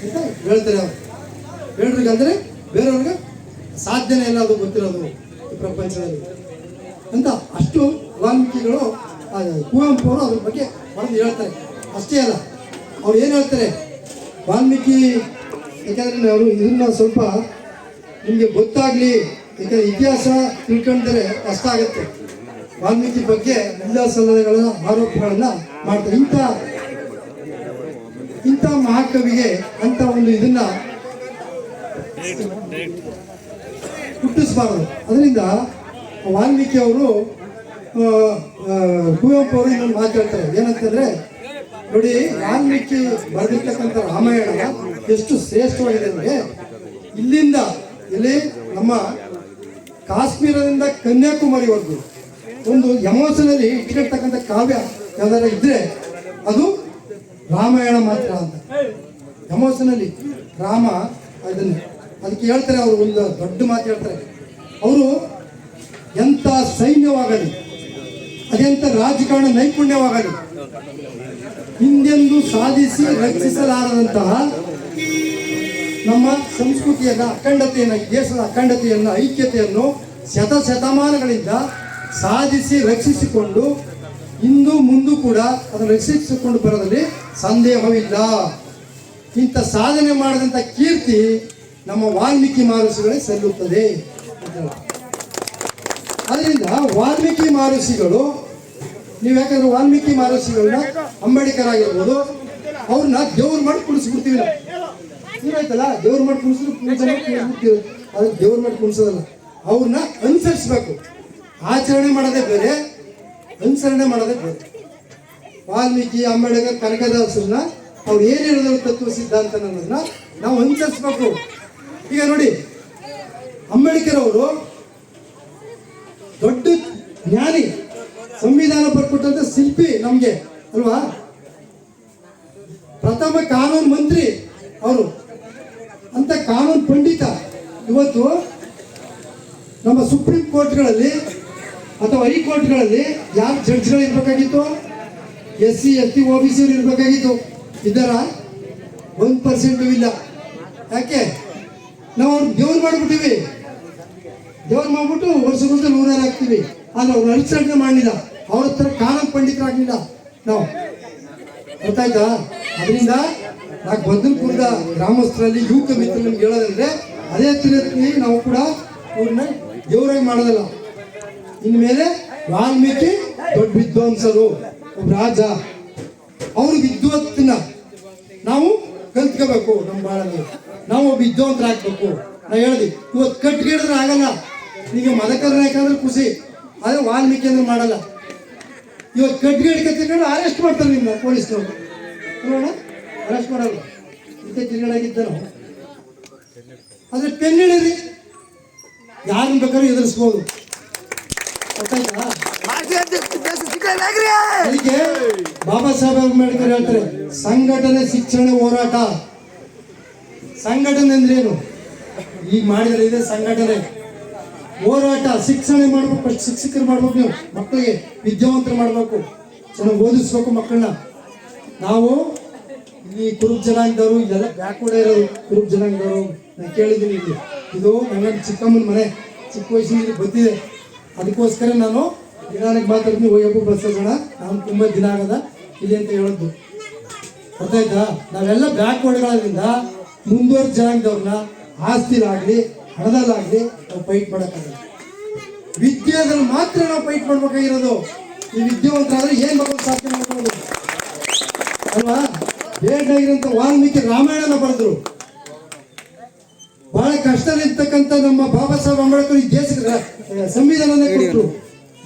ಅಂತ ಹೇಳ್ತಾರೆ ಅವರು. ಬೇಡರಿಗಂದ್ರೆ ಬೇರೆಯವ್ರಿಗೆ ಸಾಧ್ಯನೇ ಇಲ್ಲ, ಅದು ಗೊತ್ತಿರೋದು ಈ ಪ್ರಪಂಚದಲ್ಲಿ ಅಂತ. ಅಷ್ಟು ವಾಲ್ಮೀಕಿಗಳು, ಕುವೆಂಪು ಅವರು ಅದ್ರ ಬಗ್ಗೆ ಬರೆದು ಹೇಳ್ತಾರೆ. ಅಷ್ಟೇ ಅಲ್ಲ, ಅವ್ರು ಏನು ಹೇಳ್ತಾರೆ ವಾಲ್ಮೀಕಿ, ಯಾಕಂದ್ರೆ ಅವರು ಇದನ್ನ ಸ್ವಲ್ಪ ನಿಮಗೆ ಗೊತ್ತಾಗ್ಲಿ, ಯಾಕಂದ್ರೆ ಇತಿಹಾಸ ತಿಳ್ಕೊಂಡ್ರೆ ಕಷ್ಟ ಆಗುತ್ತೆ. ವಾಲ್ಮೀಕಿ ಬಗ್ಗೆ ಇಲ್ಲ ಸಲ್ಲದಗಳ ಆರೋಪಗಳನ್ನ ಮಾಡ್ತಾರೆ. ಇಂಥ ಮಹಾಕವಿಗೆ ಅಂತ ಒಂದು ಇದನ್ನ ಹುಟ್ಟಿಸಬಾರದು. ಅದರಿಂದ ವಾಲ್ಮೀಕಿ ಅವರು, ಕುವೆಂಪು ಅವರು ಇನ್ನೊಂದು ಮಾತಾಡ್ತಾರೆ, ಏನಂತಂದ್ರೆ ನೋಡಿ ವಾಲ್ಮೀಕಿ ಬರೆದಿರ್ತಕ್ಕಂಥ ರಾಮಾಯಣ ಎಷ್ಟು ಶ್ರೇಷ್ಠವಾಗಿದೆ ಅಂದ್ರೆ, ಇಲ್ಲಿಂದ ಇಲ್ಲಿ ನಮ್ಮ ಕಾಶ್ಮೀರದಿಂದ ಕನ್ಯಾಕುಮಾರಿವರೆಗೂ ಒಂದು ಎಮೋಷನಲ್ಲಿ ಇಟ್ಕೊಳ್ತಕ್ಕಂಥ ಕಾವ್ಯ ಯಾವ್ದಾರ ಇದ್ರೆ ಅದು ರಾಮಾಯಣ ಮಾತ್ರ ಅಂತ. ಎಮೋಷನಲ್ಲಿ ರಾಮ ಅದನ್ನು ಅದಕ್ಕೆ ಹೇಳ್ತಾರೆ ಅವರು, ಒಂದು ದೊಡ್ಡ ಮಾತು ಹೇಳ್ತಾರೆ ಅವರು, ಎಂಥ ಸೈನ್ಯವಾಗಲಿ, ಅದೆಂಥ ರಾಜಕಾರಣ ನೈಪುಣ್ಯವಾಗಲಿ, ಹಿಂದೆಂದು ಸಾಧಿಸಿ ರಕ್ಷಿಸಲಾರದಂತಹ ನಮ್ಮ ಸಂಸ್ಕೃತಿಯನ್ನು, ಅಖಂಡತೆಯನ್ನು, ದೇಶದ ಅಖಂಡತೆಯನ್ನು, ಐಕ್ಯತೆಯನ್ನು ಶತಮಾನಗಳಿಂದ ಸಾಧಿಸಿ ರಕ್ಷಿಸಿಕೊಂಡು ಇಂದು ಮುಂದೂ ಕೂಡ ಅದನ್ನು ರಕ್ಷಿಸಿಕೊಂಡು ಬರೋದಲ್ಲಿ ಸಂದೇಹವಿಲ್ಲ. ಇಂಥ ಸಾಧನೆ ಮಾಡಿದಂಥ ಕೀರ್ತಿ ನಮ್ಮ ವಾಲ್ಮೀಕಿ ಮಹರ್ಷಿಗಳೇ ಸಲ್ಲುತ್ತದೆ. ಅದರಿಂದ ವಾಲ್ಮೀಕಿ ಮಹರ್ಷಿಗಳು, ನೀವು ಯಾಕಂದ್ರೆ ವಾಲ್ಮೀಕಿ ಮಹರ್ಷಿಗಳನ್ನ ಅಂಬೇಡ್ಕರ್ ಆಗಿರ್ಬೋದು, ಅವ್ರನ್ನ ದೇವ್ರ ಮಾಡಿ ಕುಣಿಸ್ಬಿಡ್ತೀವಿ ನಾವು. ನೀವಾಯ್ತಲ್ಲ, ದೇವ್ರ ಮಾಡಿ ಕುಣಿಸಿದ್ರು ಕುಣಿಸ್ಬಿಡ್ತೀವಿ. ಅದು ದೇವ್ರ ಮಾಡಿ ಕುಣಿಸೋದಲ್ಲ, ಅವ್ರನ್ನ ಅನುಸರಿಸ್ಬೇಕು. ಆಚರಣೆ ಮಾಡೋದೇ ಬೇರೆ, ಅನುಸರಣೆ ಮಾಡೋದೇ ಬೇರೆ. ವಾಲ್ಮೀಕಿ, ಅಂಬೇಡ್ಕರ್, ಕನಕದಾಸರನ್ನ ಅವ್ರು ಏನು ಹೇಳಿದ್ರು ತತ್ವ ಸಿದ್ಧಾಂತ ಅನ್ನೋದನ್ನ ನಾವು ಅನುಸರಿಸ್ಬೇಕು. ಈಗ ನೋಡಿ, ಅಂಬೇಡ್ಕರ್ ಅವರು ದೊಡ್ಡ ಜ್ಞಾನಿ, ಸಂವಿಧಾನ ಬರ್ಕೊಟ್ಟಂತ ಶಿಲ್ಪಿ ನಮಗೆ ಅಲ್ವಾ, ಪ್ರಥಮ ಕಾನೂನು ಮಂತ್ರಿ ಅವರು, ಅಂತ ಕಾನೂನು ಪಂಡಿತ. ಇವತ್ತು ನಮ್ಮ ಸುಪ್ರೀಂ ಕೋರ್ಟ್ಗಳಲ್ಲಿ ಅಥವಾ ಹೈಕೋರ್ಟ್ಗಳಲ್ಲಿ ಯಾರು ಜಡ್ಜ್ಗಳು ಇರಬೇಕಾಗಿತ್ತು? SC ST OBC ಅವರು ಇರಬೇಕಾಗಿತ್ತು. ಇದರ 1% ಇಲ್ಲ. ಯಾಕೆ? ನಾವು ಅವ್ರು ದೇವ್ರು ಮಾಡಿಬಿಟ್ಟಿವಿ. ದೇವ್ರು ಮಾಡ್ಬಿಟ್ಟು ವರ್ಷ 100 ಹಾಕ್ತೀವಿ. ಆದ್ರೆ ಅವ್ರು ಅನುಸರಣೆ ಮಾಡಲಿಲ್ಲ, ಅವ್ರ ಹತ್ರ ಕಾನೂನು ಪಂಡಿತರಾಗಲಿಲ್ಲ ನಾವು. ಗೊತ್ತಾಯ್ತಾ? ಅದರಿಂದ ನಾವು ಬದಲ್ಪುರದ ಗ್ರಾಮಸ್ಥರಲ್ಲಿ ಯುವಕ ಮಿತ್ರ ನಿಮ್ಗೆ ಹೇಳೋದಂದ್ರೆ ಅದೇ ರೀತಿ ನಾವು ಕೂಡ ಅವ್ರನ್ನ ದೇವರಾಗಿ ಮಾಡೋದಲ್ಲ. ಇನ್ಮೇಲೆ ವಾಲ್ಮೀಕಿ ದೊಡ್ಡ ವಿದ್ವಾಂಸರು, ಒಬ್ಬ ರಾಜ, ಅವ್ರ ವಿದ್ವತ್ತನ್ನ ನಾವು ಕಲ್ತ್ಕೋಬೇಕು. ನಮ್ಮ ಬಾಳಲ್ಲಿ ನಾವು ಒಬ್ಬ ವಿದ್ವಾಂಸರಾಗಬೇಕು. ನಾವು ಹೇಳಿದ್ವಿ, ಇವತ್ತು ಕಟ್ಗಿಡಿದ್ರೆ ಆಗಲ್ಲ. ಈಗ ಮದಕರ ನಾಯಕ ಅಂದ್ರೆ ಖುಷಿ, ಆದರೆ ವಾಲ್ಮೀಕಿ ಅಂದ್ರೆ ಮಾಡಲ್ಲ. ಇವತ್ತು ಕಟ್ಗಿಡ್ಕೊಂಡು ಅರೆಸ್ಟ್ ಮಾಡ್ತಾರೆ ನಿಮ್ಮ ಪೊಲೀಸ್ನವರು. ನೋಡೋಣ, ಅರೆಸ್ಟ್ ಮಾಡಲ್ಲ. ಇಂಥ ತಿರುಗಾಗಿದ್ದ ನಾವು. ಆದರೆ ಪೆನ್ ಹಿಡೀರಿ, ಯಾರನ್ನ ಬೇಕಾದ್ರೂ ಎದುರಿಸ್ಬೋದು. ಗೊತ್ತಾಯ್ತಾ? ಅದಕ್ಕೆ ಬಾಬಾ ಸಾಹೇಬ್ ಅಂಬೇಡ್ಕರ್ ಹೇಳ್ತಾರೆ, ಸಂಘಟನೆ, ಶಿಕ್ಷಣ, ಹೋರಾಟ. ಸಂಘಟನೆ ಅಂದ್ರೆ ಏನು? ಈಗ ಮಾಡಿದ್ರೆ ಇದೆ ಸಂಘಟನೆ. ಹೋರಾಟ, ಶಿಕ್ಷಣ ಮಾಡ್ಬೇಕು. ಶಿಕ್ಷಕರು ಮಾಡ್ಬೇಕು, ನೀವು ಮಕ್ಕಳಿಗೆ ವಿದ್ಯಾವಂತರು ಮಾಡ್ಬೇಕು, ಚೆನ್ನಾಗಿ ಓದಿಸ್ಬೇಕು ಮಕ್ಕಳನ್ನ. ನಾವು ಇಲ್ಲಿ ಕುರುಬ ಜನಾಂಗದವರು, ಇದೆಲ್ಲ ಬ್ಯಾಕ್ವರ್ಡ್ ಇರೋದು ಕುರುಬ ಜನಾಂಗದವರು. ನಾನು ಕೇಳಿದ್ದೀನಿ ಇಲ್ಲಿ, ಇದು ನನ್ನ ಚಿಕ್ಕಮ್ಮನ ಮನೆ, ಚಿಕ್ಕ ವಯಸ್ಸಿನಲ್ಲಿ ಗೊತ್ತಿದೆ. ಅದಕ್ಕೋಸ್ಕರ ನಾನು ನಿಧಾನಕ್ಕೆ ಮಾತಾಡ್ತೀನಿ. ಹೋಯಪ್ಪ ಬಸವಣ್ಣ, ನಾನು ತುಂಬ ದಿನ ಆಗದ ಇಲ್ಲಿ ಅಂತ ಹೇಳಿದ್ದು. ಗೊತ್ತಾಯ್ತಾ? ನಾವೆಲ್ಲ ಬ್ಯಾಕ್ವರ್ಡ್ಗಳಾದ್ರಿಂದ ಮುಂದುವರೆದ ಜನಾಂಗದವ್ರನ್ನ ಆಸ್ತಿಲಾಗಲಿ ಹಣದಲ್ಲಾಗಲಿ ನಾವು ಫೈಟ್ ಮಾಡೋಕ್ಕಾಗಲ್ಲ. ವಿದ್ಯೆದಲ್ಲಿ ಮಾತ್ರ ನಾವು ಫೈಟ್ ಮಾಡ್ಬೇಕಾಗಿರೋದು. ಈ ವಿದ್ಯಾವಂತರಾದ್ರೆ ಏನು ಮಾಡೋದು ಸಾಧ್ಯ ಮಾಡ್ಬೋದು ಅಲ್ವಾ? ಬೇಕಾಗಿರೋಂಥ ವಾಲ್ಮೀಕಿ ರಾಮಾಯಣನ ಬರೆದ್ರು. ಬಹಳ ಕಷ್ಟದಲ್ಲಿರ್ತಕ್ಕಂಥ ನಮ್ಮ ಬಾಬಾ ಸಾಹೇಬ್ ಅಂಬೇಡ್ಕರ್ ಈ ದೇಶಕ್ಕೆ ಸಂವಿಧಾನನೇ ಕೊಟ್ಟರು.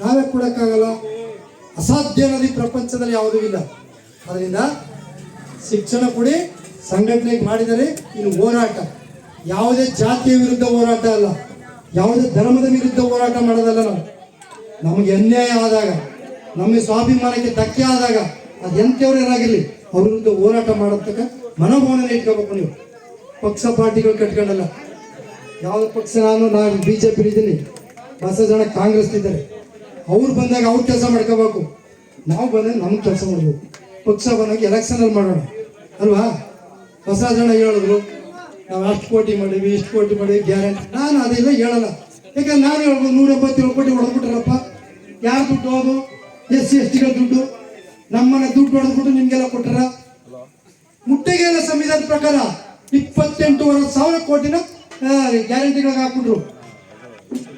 ನಾವೇ ಕೊಡೋಕ್ಕಾಗಲ್ಲ. ಅಸಾಧ್ಯ ಅನ್ನೋದು ಈ ಪ್ರಪಂಚದಲ್ಲಿ ಯಾವುದೂ ಇಲ್ಲ. ಅದರಿಂದ ಶಿಕ್ಷಣ ಕೊಡಿ, ಸಂಘಟನೆಗೆ ಮಾಡಿದರೆ ಇನ್ನು ಹೋರಾಟ ಯಾವುದೇ ಜಾತಿಯ ವಿರುದ್ಧ ಹೋರಾಟ ಅಲ್ಲ, ಯಾವುದೇ ಧರ್ಮದ ವಿರುದ್ಧ ಹೋರಾಟ ಮಾಡೋದಲ್ಲ. ನಾವು ನಮಗೆ ಅನ್ಯಾಯ ಆದಾಗ, ನಮಗೆ ಸ್ವಾಭಿಮಾನಕ್ಕೆ ಧಕ್ಕೆ ಆದಾಗ, ಅದು ಎಂಥವ್ರು ಏನಾಗಿರಲಿ ಅವ್ರ ವಿರುದ್ಧ ಹೋರಾಟ ಮಾಡತಕ್ಕ ಮನೋಭಾವನೆ ಇಟ್ಕೋಬೇಕು. ನೀವು ಪಕ್ಷ ಪಾರ್ಟಿಗಳು ಕಟ್ಕೊಂಡಲ್ಲ. ಯಾವ ಪಕ್ಷ, ನಾನು BJP ಇದ್ದೀನಿ, ಬಸ ಜನ ಕಾಂಗ್ರೆಸ್ ಇದ್ದಾರೆ. ಅವ್ರು ಬಂದಾಗ ಅವ್ರ ಕೆಲಸ ಮಾಡ್ಕೋಬೇಕು, ನಾವು ಬಂದಾಗ ನಮ್ಮ ಕೆಲಸ ಮಾಡ್ಬೇಕು. ಪಕ್ಷ ಬಂದಾಗ ಎಲೆಕ್ಷನಲ್ಲಿ ಮಾಡೋಣ ಅಲ್ವಾ? ಹೊಸ ಜನ ಹೇಳಿದ್ರು ನಾವು ಅಷ್ಟು ಕೋಟಿ ಮಾಡೀವಿ, ಇಷ್ಟು ಕೋಟಿ ಮಾಡೀವಿ, ಗ್ಯಾರಂಟಿ. ನಾನು ಅದೆಲ್ಲ ಹೇಳಲ್ಲ. ಯಾಕಂದ್ರೆ ನಾನು ಹೇಳ್ಬೋದು 177 ಕೋಟಿ ಹೊಡೆದ್ಬಿಟ್ರಪ್ಪ. ಯಾರು ದುಡ್ಡು? ಹೋದು SC STಗಳ ದುಡ್ಡು. ನಮ್ಮನ್ನ ದುಡ್ಡು ಹೊಡೆದ್ಬಿಟ್ಟು ನಿಮ್ಗೆಲ್ಲ ಕೊಟ್ಟರ? ಮುಟ್ಟಿಗೆ ಎಲ್ಲ ಸಂವಿಧಾನ ಪ್ರಕಾರ 28,500 ಕೋಟಿನ ಗ್ಯಾರಂಟಿಗಳಿಗೆ ಹಾಕ್ಬಿಟ್ರು.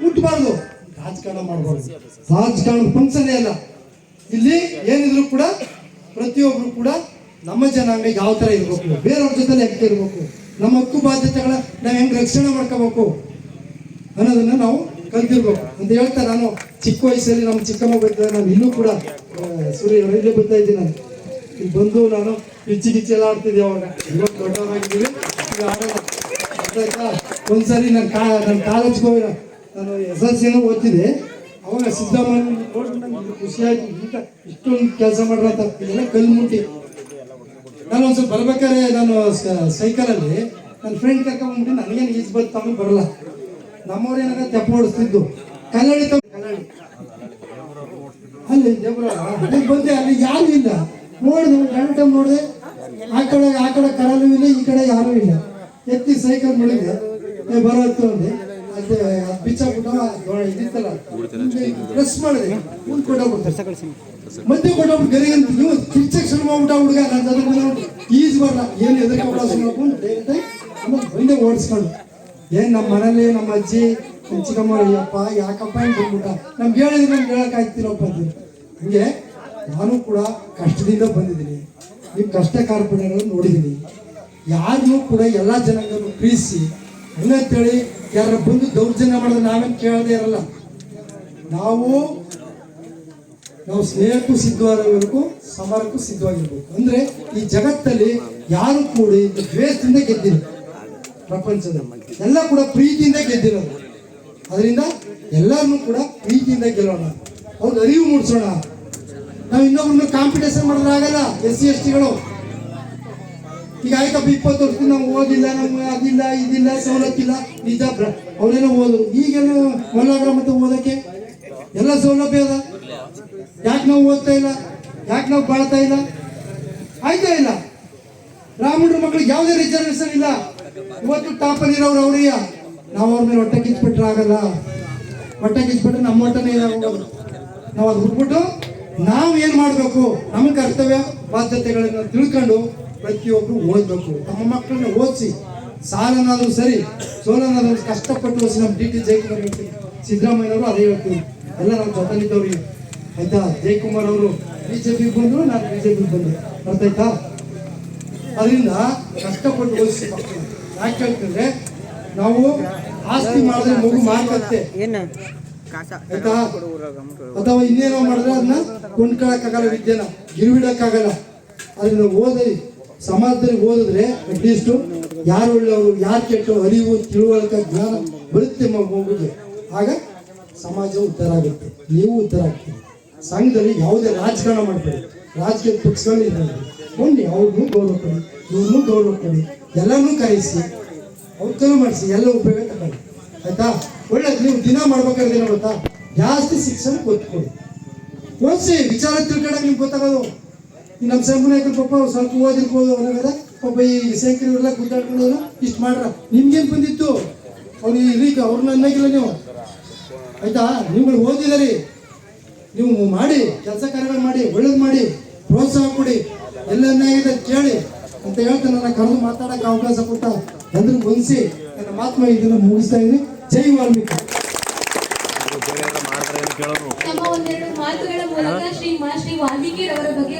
ಮುಟ್ಟಬಾರ್ದು. ರಾಜಕಾರಣ ಮಾಡಬಾರ್ದು. ರಾಜಕಾರಣದ ಫಂಕ್ಷನ್ನೇ ಅಲ್ಲ. ಇಲ್ಲಿ ಏನಿದ್ರು ಕೂಡ ಪ್ರತಿಯೊಬ್ಬರು ಕೂಡ ನಮ್ಮ ಜನಾಂಗ ಯಾವ ಥರ ಇರಬೇಕು, ಬೇರೆಯವ್ರ ಜೊತೆ ಹೆಂಗೆ ಇರಬೇಕು, ನಮ್ಮ ಹಕ್ಕು ಬಾಧ್ಯತೆಗಳ ನಾವು ಹೆಂಗೆ ರಕ್ಷಣೆ ಮಾಡ್ಕೋಬೇಕು ಅನ್ನೋದನ್ನ ನಾವು ಕಲ್ತಿರ್ಬೇಕು ಅಂತ ಹೇಳ್ತಾ, ನಾನು ಚಿಕ್ಕ ವಯಸ್ಸಲ್ಲಿ ನಮ್ಮ ಚಿಕ್ಕಮ್ಮ ಬರ್ತಾರೆ. ನಾನು ಇನ್ನೂ ಕೂಡ ಇಲ್ಲೇ ಬರ್ತಾ ಇದ್ದೀನಿ. ನಾನು ಇಲ್ಲಿ ಬಂದು ನಾನು ಗಿಚ್ಚಿ ಎಲ್ಲ ಆಡ್ತಿದ್ದೆ ಅವಾಗ. ಇವಾಗ ದೊಡ್ಡವರಾಗಿದ್ದೀವಿ, ಈಗ ಆಡೋಣ. ಗೊತ್ತಾಯ್ತಾ? ಒಂದ್ಸರಿ ನನ್ನ ಕಾಲೇಜ್ಗೆ ಹೋಗಿ ನಾನು SLC ಓದ್ತಿದ್ದೆ. ಅವಾಗ ಸಿದ್ದರಾಮಯ್ಯ ನೋಡಿ ಖುಷಿಯಾಗಿ, ಈಗ ಇಷ್ಟೊಂದು ಕೆಲಸ ಮಾಡ್ರಂತ ಇದೆಲ್ಲ ಕಲ್ಲು ಮುಟ್ಟಿ. ನಾನು ಒಂದು ಸ್ವಲ್ಪ ಬರ್ಬೇಕಾದ್ರೆ ನಾನು ಸೈಕಲಲ್ಲಿ ನನ್ನ ಫ್ರೆಂಡ್ ಕರ್ಕೊಂಡ್ಬಿಟ್ಟು ನನಗೇನು ಈಜು ಬರ್ತಾನು ಬರಲ್ಲ. ನಮ್ಮವ್ರು ಏನಾಗ ತೆಪ್ಪ ಓಡಿಸ್ತಿದ್ದು ಕಲ್ಲಳ್ಳಿ ಅಲ್ಲಿ ಬಂದೆ. ಅಲ್ಲಿ ಯಾರು ಇಲ್ಲ. ನೋಡಿದೆ, 2 ಟೈಮ್ ನೋಡಿದೆ. ಆ ಕಡೆ ಕರಲು ಇಲ್ಲ, ಈ ಕಡೆ ಯಾರೂ ಇಲ್ಲ. ಎತ್ತಿ ಸೈಕಲ್ ಮುಳಿದೆ ಬರೋತ್ತು ಅಂದೆ ಅದೇ ಬಿಚ್ಚಾಕ್ಬಿಟ್ಟ ಇದಿತ್ತಲ್ಲ ಪ್ರೆಸ್ ಮಾಡಿದೆ ಮುಂದೆ ಕೊಟ್ಟೋಗ್ಬಿಡ್ತಾರೆ ಮಧ್ಯೆ ಕೊಟ್ಟೋಗ್ಬಿಟ್ಟು ಗರಿಗೆ ಅಂತ ನೀವು ಕಿಚ್ಚಕ್ಕೆ ಶುರು ಮಾಡ್ಬಿಟ್ಟ ಹುಡುಗ ನನ್ನ ಜೊತೆ ಈಜ್ ಬರಲ್ಲ ಏನು ಎದುರಿಗೆ ಆಮೇಲೆ ಬಂದೆ ಓಡಿಸ್ಕೊಂಡು ಏನು ನಮ್ಮ ಮನೇಲಿ ನಮ್ಮ ಅಜ್ಜಿ ನಮ್ಮ ಚಿಕ್ಕಮ್ಮ ಅಯ್ಯಪ್ಪ ಯಾಕಪ್ಪ ಅಂತ ಬಂದ್ಬಿಟ್ಟ ನಮ್ಗೆ ಹೇಳಿದ್ರೆ ನಮ್ಗೆ ಹೇಳೋಕ್ಕಾಗ್ತಿರಪ್ಪ ಅಂತೀನಿ ಹಂಗೆ ನಾನು ಕೂಡ ಕಷ್ಟದಿಂದ ಬಂದಿದ್ದೀನಿ ನಿಮ್ಮ ಕಷ್ಟ ಕಾರ್ಪಣ್ಯಗಳನ್ನು ನೋಡಿದ್ದೀನಿ ಯಾರನ್ನೂ ಕೂಡ ಎಲ್ಲ ಜನಾಂಗವನ್ನು ಪ್ರೀತಿಸಿ ಹಂಗಂತೇಳಿ ಯಾರ ಬಂದು ದೌರ್ಜನ್ಯ ಮಾಡಿದ್ರೆ ನಾವೇನು ಕೇಳದೇ ಇರಲ್ಲ ನಾವು ಸ್ನೇಹಕ್ಕೂ ಸಿದ್ಧವಾಗಿರಬೇಕು ಸಮರಕ್ಕೂ ಸಿದ್ಧವಾಗಿರ್ಬೇಕು ಅಂದ್ರೆ ಈ ಜಗತ್ತಲ್ಲಿ ಯಾರು ಕೂಡ ದ್ವೇಷದಿಂದ ಗೆದ್ದಿಲ್ಲ ಪ್ರಪಂಚದಲ್ಲಿ ಎಲ್ಲ ಕೂಡ ಪ್ರೀತಿಯಿಂದ ಗೆದ್ದಿರೋದು ಅದರಿಂದ ಎಲ್ಲರನ್ನೂ ಕೂಡ ಪ್ರೀತಿಯಿಂದ ಗೆಲ್ಲೋಣ ಅವ್ರಿಗೆ ಅರಿವು ಮೂಡಿಸೋಣ ನಾವು ಇನ್ನೊಬ್ಬರನ್ನ ಕಾಂಪಿಟೇಷನ್ ಮಾಡಿದ್ರೆ ಆಗಲ್ಲ SC STಗಳು ಈಗ ಆಯ್ತಪ್ಪ 20 ವರ್ಷದಿಂದ ನಾವು ಓದಿಲ್ಲ ನಮ್ಗೆ ಅದಿಲ್ಲ ಇದಿಲ್ಲ ಸವಲತ್ತಿಲ್ಲ ನಿಜ ಅವರೇನೋ ಓದ್ರು ಈಗೇನು ಮಲ್ಲಾಗ್ರಾಮಕ್ಕೆ ಓದಕ್ಕೆ ಎಲ್ಲ ಸೌಲಭ್ಯ ಅದ ಯಾಕೆ ನಾವು ಓದ್ತಾ ಇಲ್ಲ ಯಾಕೆ ನಾವು ಬಾಳ್ತಾ ಇಲ್ಲ ಆಯ್ತಾ ಇಲ್ಲ ಬ್ರಾಹ್ಮಣರ ಮಕ್ಕಳಿಗೆ ಯಾವುದೇ ರಿಸರ್ವೇಶನ್ ಇಲ್ಲ ಇವತ್ತು ಟಾಪಲ್ಲಿರೋರು ಅವ್ರಿಗೆ ನಾವು ಅವ್ರ ಮೇಲೆ ಹೊಟ್ಟೆ ಕಿಚ್ಬಿಟ್ರೆ ಆಗಲ್ಲ ಹೊಟ್ಟೆ ಕಿಚ್ಬಿಟ್ರೆ ನಮ್ಮ ಹೊಟ್ಟೆನೇ ಹೋಗೋದು ನಾವು ಅದು ಬಿಟ್ಬಿಟ್ಟು ನಾವು ಏನು ಮಾಡಬೇಕು ನಮ್ಮ ಕರ್ತವ್ಯ ಬಾಧ್ಯತೆಗಳನ್ನ ತಿಳ್ಕೊಂಡು ಪ್ರತಿಯೊಬ್ಬರು ಓದಬೇಕು ನಮ್ಮ ಮಕ್ಕಳನ್ನ ಓದಿಸಿ ಸಾಲನಾದ್ರೂ ಸರಿ ಸೋಲನಾದ್ರೂ ಕಷ್ಟಪಟ್ಟು ಓದಿಸಿ ನಮ್ಮ DT ಜಯಕುಮಾರ್ ಹೇಳ್ತೀವಿ ಸಿದ್ದರಾಮಯ್ಯನವರು ಅದೇ ಹೇಳ್ತೀವಿ ಎಲ್ಲ ನಮ್ಮ ಜೊತೆಲಿದ್ದವ್ರಿಗೆ ಆಯ್ತಾ ಜಯಕುಮಾರ್ ಅವರು BJP ಬಂದರು ನಾನು BJP ಬಂದೆ ಅರ್ಥಾಯ್ತಾ ಅದರಿಂದ ಕಷ್ಟಪಟ್ಟು ಓದಿಸಿ ಮಕ್ಕಳು ಯಾಕೆ ಹೇಳ್ತಿದ್ರೆ ನಾವು ಆಸ್ತಿ ಮಾಡಿದ್ರೆ ಮಗು ಮಾರ್ಕತ್ತೆ ಆಯ್ತಾ ಅಥವಾ ಇನ್ನೇನೋ ಮಾಡಿದ್ರೆ ಅದನ್ನ ಕೊಂಡ್ಕೊಳಕ್ಕಾಗಲ್ಲ ವಿದ್ಯೆನ ಗಿರುವಿಡಕ್ಕಾಗಲ್ಲ ಅದರಿಂದ ಓದಿ ಸಮಾಜದಲ್ಲಿ ಓದಿದ್ರೆ ಅಟ್ಲೀಸ್ಟು ಯಾರು ಒಳ್ಳೆಯವರು ಯಾರು ಕೆಟ್ಟು ಅರಿವು ತಿಳುವಳಿಕೆ ಜ್ಞಾನ ಬರುತ್ತೆ ಮಗುಗೆ ಆಗ ಸಮಾಜ ಉದ್ಧಾರ ಆಗುತ್ತೆ ನೀವು ಉದ್ಧಾರ ಆಗ್ತೀವಿ ಸಂಘದಲ್ಲಿ ಯಾವುದೇ ರಾಜಕಾರಣ ಮಾಡಬೇಡಿ ರಾಜಕೀಯ ಪಕ್ಷಗಳು ಇದ್ದಾರೆ ಬನ್ನಿ ಅವ್ರನ್ನೂ ಗೌರವ ಕೊಡಿ ಇವ್ರನ್ನೂ ಗೌರವ ಕೊಡಿ ಎಲ್ಲರನ್ನೂ ಕರೆಸಿ ಅವ್ರು ಮಾಡಿಸಿ ಎಲ್ಲ ಉಪಯೋಗ ತಗೊಳ್ಳಿ ಆಯ್ತಾ ಒಳ್ಳೇದು ನೀವು ದಿನ ಮಾಡ್ಬೇಕಾದ್ರೆ ಏನೋ ಗೊತ್ತಾ ಜಾಸ್ತಿ ಶಿಕ್ಷಣ ಓದ್ಕೊಳ್ಳಿ ಓದಿಸಿ ವಿಚಾರ ತಿಳ್ಕೊಂಡಾಗ ನಿಮ್ಗೆ ಗೊತ್ತಾಗೋದು ಈ ನಮ್ಮ ಸಂಘನಾಯಕರು ಪಾಪ ಸ್ವಲ್ಪ ಓದಿರ್ಬೋದು ಅವನಾಗದ ಪಾಪ ಈ ಶೇಖರಿವರೆಲ್ಲ ಗುದ್ದಾಡ್ಕೊಂಡು ಇಷ್ಟು ಮಾಡ್ರ ನಿಮ್ಗೇನು ಬಂದಿತ್ತು ಅವ್ರು ಈಗ ಅವ್ರನ್ನ ಅನ್ನೋಗಿಲ್ಲ ನೀವು ಆಯ್ತಾ ನಿಮ್ಗಳು ಓದಿದಾರಿ ನೀವು ಮಾಡಿ ಕೆಲಸ ಕಾರ್ಯಗಳು ಮಾಡಿ ಒಳ್ಳೇದು ಮಾಡಿ ಪ್ರೋತ್ಸಾಹ ಕೊಡಿ ಎಲ್ಲ ಅನ್ನಾಗಿದೆ ಕೇಳಿ ಅಂತ ಹೇಳ್ತಾ ನನ್ನ ಕರೆದು ಮಾತಾಡೋಕೆ ಅವಕಾಶ ಕೊಟ್ಟ ಎಲ್ರಿಗೂ ಹೊಂದಿಸಿ ನನ್ನ ಮಾತ್ಮ ಇದನ್ನು ಮುಗಿಸ್ತಾ ಇದ್ದೀನಿ ಜೈ ವಾಲ್ಮೀಕಿ. ನಮ್ಮ ಒಂದೆರಡು ಮಾತುಗಳ ಮೂಲಕ ಶ್ರೀ ವಾಲ್ಮೀಕಿ ಅವರ ಬಗ್ಗೆ